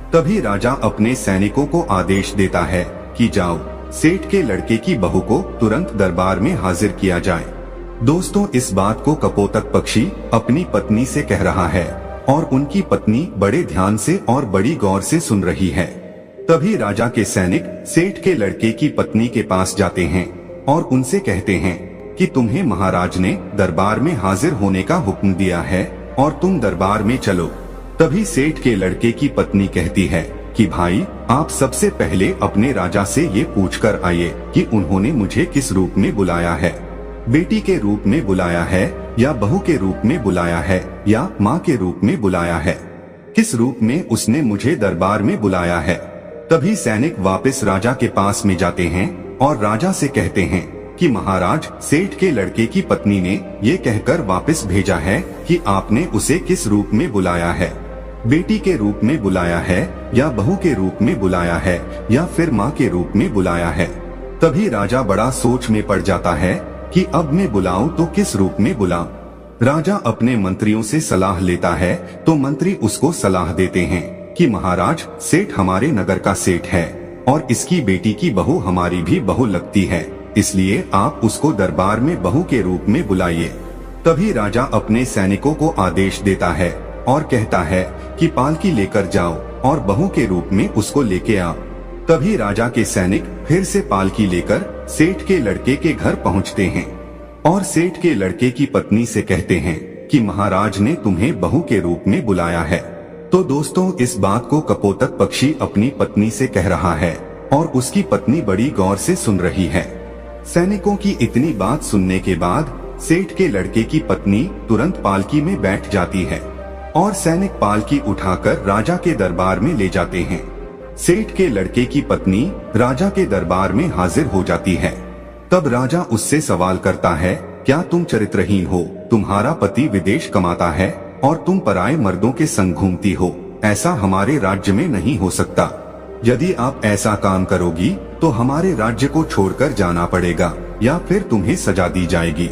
तभी राजा अपने सैनिकों को आदेश देता है कि जाओ, सेठ के लड़के की बहू को तुरंत दरबार में हाजिर किया जाए। दोस्तों, इस बात को कपोतक पक्षी अपनी पत्नी से कह रहा है और उनकी पत्नी बड़े ध्यान से और बड़ी गौर से सुन रही है। तभी राजा के सैनिक सेठ के लड़के की पत्नी के पास जाते हैं और उनसे कहते हैं कि तुम्हें महाराज ने दरबार में हाजिर होने का हुक्म दिया है और तुम दरबार में चलो। तभी सेठ के लड़के की पत्नी कहती है कि भाई, आप सबसे पहले अपने राजा से ये पूछकर आइए कि उन्होंने मुझे किस रूप में बुलाया है, बेटी के रूप में बुलाया है या बहू के रूप में बुलाया है या माँ के रूप में बुलाया है, किस रूप में उसने मुझे दरबार में बुलाया है। तभी सैनिक वापस राजा के पास में जाते हैं और राजा से कहते हैं कि महाराज, सेठ के लड़के की पत्नी ने ये कहकर वापस भेजा है कि आपने उसे किस रूप में बुलाया है, बेटी के रूप में बुलाया है या बहू के रूप में बुलाया है या फिर माँ के रूप में बुलाया है। तभी राजा बड़ा सोच में पड़ जाता है कि अब मैं बुलाऊं तो किस रूप में बुलाऊं। राजा अपने मंत्रियों से सलाह लेता है तो मंत्री उसको सलाह देते हैं कि महाराज, सेठ हमारे नगर का सेठ है और इसकी बेटी की बहू हमारी भी बहू लगती है, इसलिए आप उसको दरबार में बहू के रूप में बुलाइए। तभी राजा अपने सैनिकों को आदेश देता है और कहता है कि पालकी लेकर जाओ और बहू के रूप में उसको लेके आओ। तभी राजा के सैनिक फिर से पालकी लेकर सेठ के लड़के के घर पहुंचते हैं और सेठ के लड़के की पत्नी से कहते हैं कि महाराज ने तुम्हें बहू के रूप में बुलाया है। तो दोस्तों, इस बात को कपोतक पक्षी अपनी पत्नी से कह रहा है और उसकी पत्नी बड़ी गौर से सुन रही है। सैनिकों की इतनी बात सुनने के बाद सेठ के लड़के की पत्नी तुरंत पालकी में बैठ जाती है और सैनिक पालकी उठाकर राजा के दरबार में ले जाते हैं। सेठ के लड़के की पत्नी राजा के दरबार में हाजिर हो जाती है। तब राजा उससे सवाल करता है, क्या तुम चरित्रहीन हो? तुम्हारा पति विदेश कमाता है और तुम पराये मर्दों के संग घूमती हो। ऐसा हमारे राज्य में नहीं हो सकता। यदि आप ऐसा काम करोगी तो हमारे राज्य को छोड़कर जाना पड़ेगा या फिर तुम्हें सजा दी जाएगी।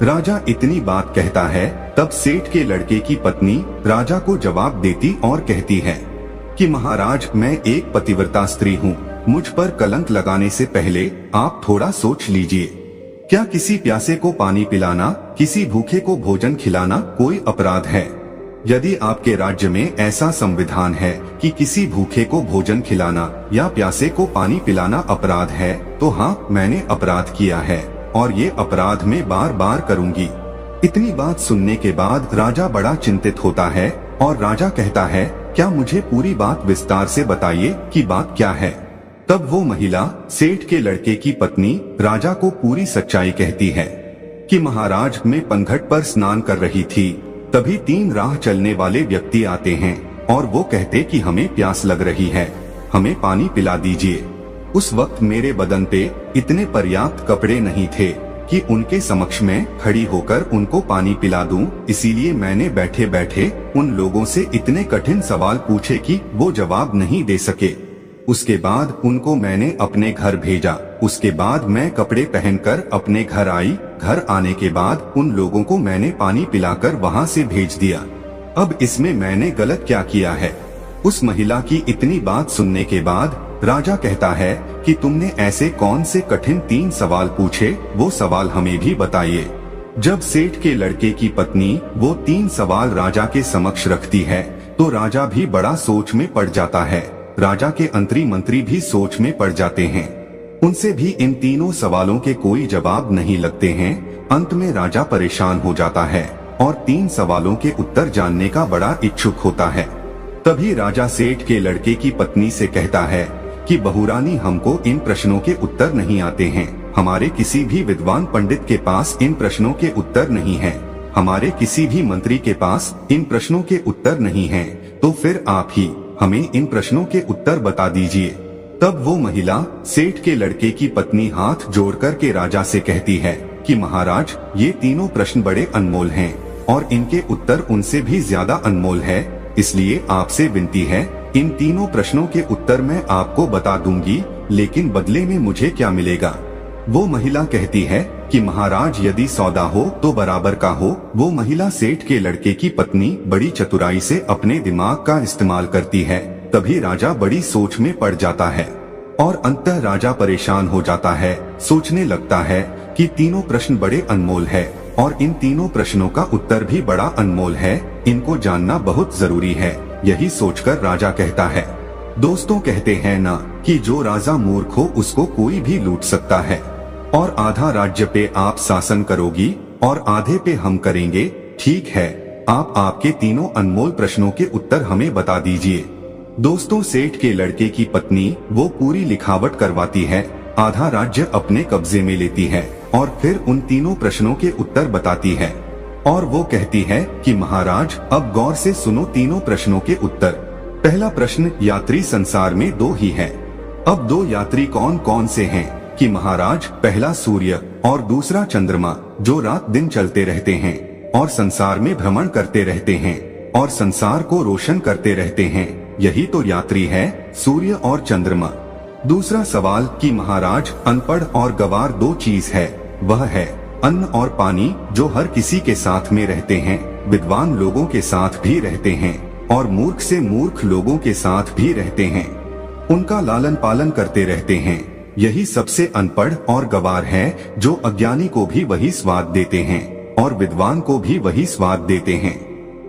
राजा इतनी बात कहता है तब सेठ के लड़के की पत्नी राजा को जवाब देती और कहती है कि महाराज, मैं एक पतिव्रता स्त्री हूँ, मुझ पर कलंक लगाने से पहले आप थोड़ा सोच लीजिए। क्या किसी प्यासे को पानी पिलाना, किसी भूखे को भोजन खिलाना कोई अपराध है? यदि आपके राज्य में ऐसा संविधान है कि किसी भूखे को भोजन खिलाना या प्यासे को पानी पिलाना अपराध है, तो हाँ, मैंने अपराध किया है और ये अपराध मैं बार बार करूंगी। इतनी बात सुनने के बाद राजा बड़ा चिंतित होता है और राजा कहता है, क्या मुझे पूरी बात विस्तार से बताइए कि बात क्या है। तब वो महिला सेठ के लड़के की पत्नी राजा को पूरी सच्चाई कहती है कि महाराज, मैं पनघट पर स्नान कर रही थी, तभी 3 राह चलने वाले व्यक्ति आते हैं और वो कहते कि हमें प्यास लग रही है, हमें पानी पिला दीजिए। उस वक्त मेरे बदन पे इतने पर्याप्त कपड़े नहीं थे कि उनके समक्ष में खड़ी होकर उनको पानी पिला दूं, इसीलिए मैंने बैठे बैठे उन लोगों से इतने कठिन सवाल पूछे कि वो जवाब नहीं दे सके। उसके बाद उनको मैंने अपने घर भेजा। उसके बाद मैं कपड़े पहनकर अपने घर आई। घर आने के बाद उन लोगों को मैंने पानी पिलाकर वहाँ से भेज दिया। अब इसमें मैंने गलत क्या किया है? उस महिला की इतनी बात सुनने के बाद राजा कहता है कि तुमने ऐसे कौन से कठिन 3 सवाल पूछे, वो सवाल हमें भी बताइए। जब सेठ के लड़के की पत्नी वो 3 सवाल राजा के समक्ष रखती है तो राजा भी बड़ा सोच में पड़ जाता है। राजा के अंतरी मंत्री भी सोच में पड़ जाते हैं। उनसे भी इन तीनों सवालों के कोई जवाब नहीं लगते हैं। अंत में राजा परेशान हो जाता है और 3 सवालों के उत्तर जानने का बड़ा इच्छुक होता है। तभी राजा सेठ के लड़के की पत्नी से कहता है कि बहुरानी, हमको इन प्रश्नों के उत्तर नहीं आते हैं। हमारे किसी भी विद्वान पंडित के पास इन प्रश्नों के उत्तर नहीं हैं। हमारे किसी भी मंत्री के पास इन प्रश्नों के उत्तर नहीं हैं। तो फिर आप ही हमें इन प्रश्नों के उत्तर बता दीजिए। तब वो महिला सेठ के लड़के की पत्नी हाथ जोड़ कर के राजा से कहती है कि महाराज, ये तीनों प्रश्न बड़े अनमोल हैं और इनके उत्तर उनसे भी ज्यादा अनमोल है, इसलिए आपसे विनती है, इन तीनों प्रश्नों के उत्तर मैं आपको बता दूंगी, लेकिन बदले में मुझे क्या मिलेगा? वो महिला कहती है कि महाराज, यदि सौदा हो तो बराबर का हो। वो महिला सेठ के लड़के की पत्नी बड़ी चतुराई से अपने दिमाग का इस्तेमाल करती है तभी राजा बड़ी सोच में पड़ जाता है और अंततः राजा परेशान हो जाता है। सोचने लगता है कि तीनों प्रश्न बड़े अनमोल है और इन तीनों प्रश्नों का उत्तर भी बड़ा अनमोल है, इनको जानना बहुत जरूरी है। यही सोचकर राजा कहता है, दोस्तों कहते हैं ना कि जो राजा मूर्ख हो उसको कोई भी लूट सकता है, और आधा राज्य पे आप शासन करोगी और आधे पे हम करेंगे। ठीक है, आप आपके तीनों अनमोल प्रश्नों के उत्तर हमें बता दीजिए। दोस्तों, सेठ के लड़के की पत्नी वो पूरी लिखावट करवाती है, आधा राज्य अपने कब्जे में लेती है और फिर उन तीनों प्रश्नों के उत्तर बताती है। और वो कहती है कि महाराज, अब गौर से सुनो तीनों प्रश्नों के उत्तर। पहला प्रश्न, यात्री संसार में दो ही हैं। अब दो यात्री कौन कौन से हैं? कि महाराज, पहला सूर्य और दूसरा चंद्रमा, जो रात दिन चलते रहते हैं और संसार में भ्रमण करते रहते हैं और संसार को रोशन करते रहते हैं, यही तो यात्री है, सूर्य और चंद्रमा। दूसरा सवाल कि महाराज, अनपढ़ और गवार दो चीज है, वह है अन्न और पानी, जो हर किसी के साथ में रहते हैं, विद्वान लोगों के साथ भी रहते हैं और मूर्ख से मूर्ख लोगों के साथ भी रहते हैं, उनका लालन पालन करते रहते हैं। यही सबसे अनपढ़ और गवार है, जो अज्ञानी को भी वही स्वाद देते हैं और विद्वान को भी वही स्वाद देते हैं।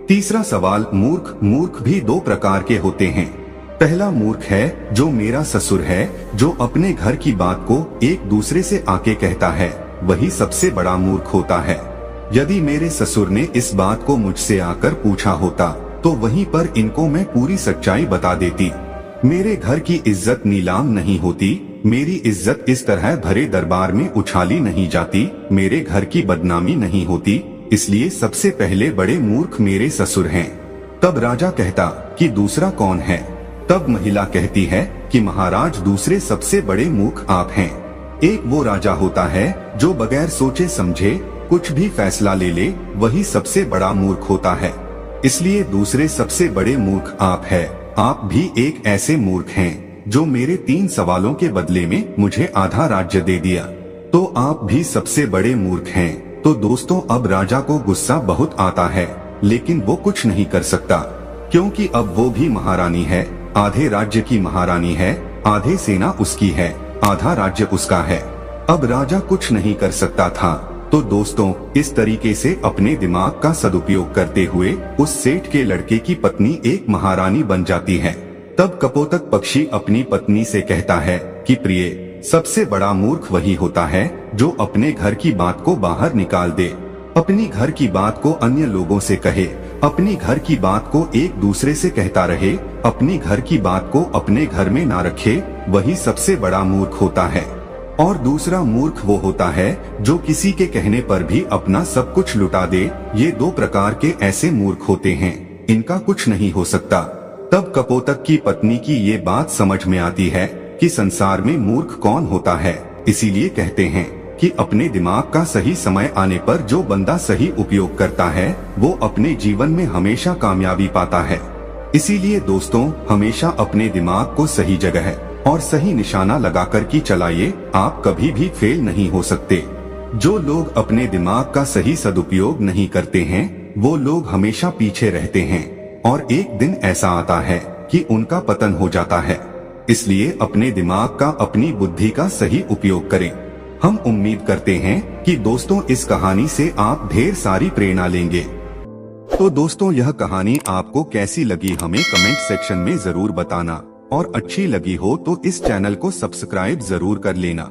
तीसरा सवाल, मूर्ख भी दो प्रकार के होते हैं। पहला मूर्ख है जो मेरा ससुर है, जो अपने घर की बात को एक दूसरे से आके कहता है, वही सबसे बड़ा मूर्ख होता है। यदि मेरे ससुर ने इस बात को मुझसे आकर पूछा होता तो वहीं पर इनको मैं पूरी सच्चाई बता देती। मेरे घर की इज्जत नीलाम नहीं होती, मेरी इज्जत इस तरह भरे दरबार में उछाली नहीं जाती, मेरे घर की बदनामी नहीं होती, इसलिए सबसे पहले बड़े मूर्ख मेरे ससुर हैं। तब राजा कहता कि दूसरा कौन है? तब महिला कहती है कि महाराज, दूसरे सबसे बड़े मूर्ख आप हैं। एक वो राजा होता है जो बगैर सोचे समझे कुछ भी फैसला ले ले, वही सबसे बड़ा मूर्ख होता है। इसलिए दूसरे सबसे बड़े मूर्ख आप हैं। आप भी एक ऐसे मूर्ख हैं जो मेरे 3 सवालों के बदले में मुझे आधा राज्य दे दिया, तो आप भी सबसे बड़े मूर्ख हैं। तो दोस्तों, अब राजा को गुस्सा बहुत आता है, लेकिन वो कुछ नहीं कर सकता, क्योंकि अब वो भी महारानी है, आधे राज्य की महारानी है, आधे सेना उसकी है, आधा राज्य उसका है। अब राजा कुछ नहीं कर सकता था। तो दोस्तों, इस तरीके से अपने दिमाग का सदुपयोग करते हुए उस सेठ के लड़के की पत्नी एक महारानी बन जाती है। तब कपोतक पक्षी अपनी पत्नी से कहता है कि प्रिय, सबसे बड़ा मूर्ख वही होता है जो अपने घर की बात को बाहर निकाल दे, अपनी घर की बात को अन्य लोगों से कहे, अपनी घर की बात को एक दूसरे से कहता रहे, अपनी घर की बात को अपने घर में ना रखे, वही सबसे बड़ा मूर्ख होता है। और दूसरा मूर्ख वो होता है जो किसी के कहने पर भी अपना सब कुछ लुटा दे। ये 2 प्रकार के ऐसे मूर्ख होते हैं, इनका कुछ नहीं हो सकता। तब कपोतक की पत्नी की ये बात समझ में आती है कि संसार में मूर्ख कौन होता है। इसीलिए कहते हैं कि अपने दिमाग का सही समय आने पर जो बंदा सही उपयोग करता है, वो अपने जीवन में हमेशा कामयाबी पाता है। इसीलिए दोस्तों, हमेशा अपने दिमाग को सही जगह और सही निशाना लगाकर की चलाइए, आप कभी भी फेल नहीं हो सकते। जो लोग अपने दिमाग का सही सदुपयोग नहीं करते हैं, वो लोग हमेशा पीछे रहते हैं और एक दिन ऐसा आता है कि उनका पतन हो जाता है। इसलिए अपने दिमाग का, अपनी बुद्धि का सही उपयोग करें। हम उम्मीद करते हैं कि दोस्तों, इस कहानी से आप ढेर सारी प्रेरणा लेंगे। तो दोस्तों, यह कहानी आपको कैसी लगी हमें कमेंट सेक्शन में जरूर बताना, और अच्छी लगी हो तो इस चैनल को सब्सक्राइब जरूर कर लेना।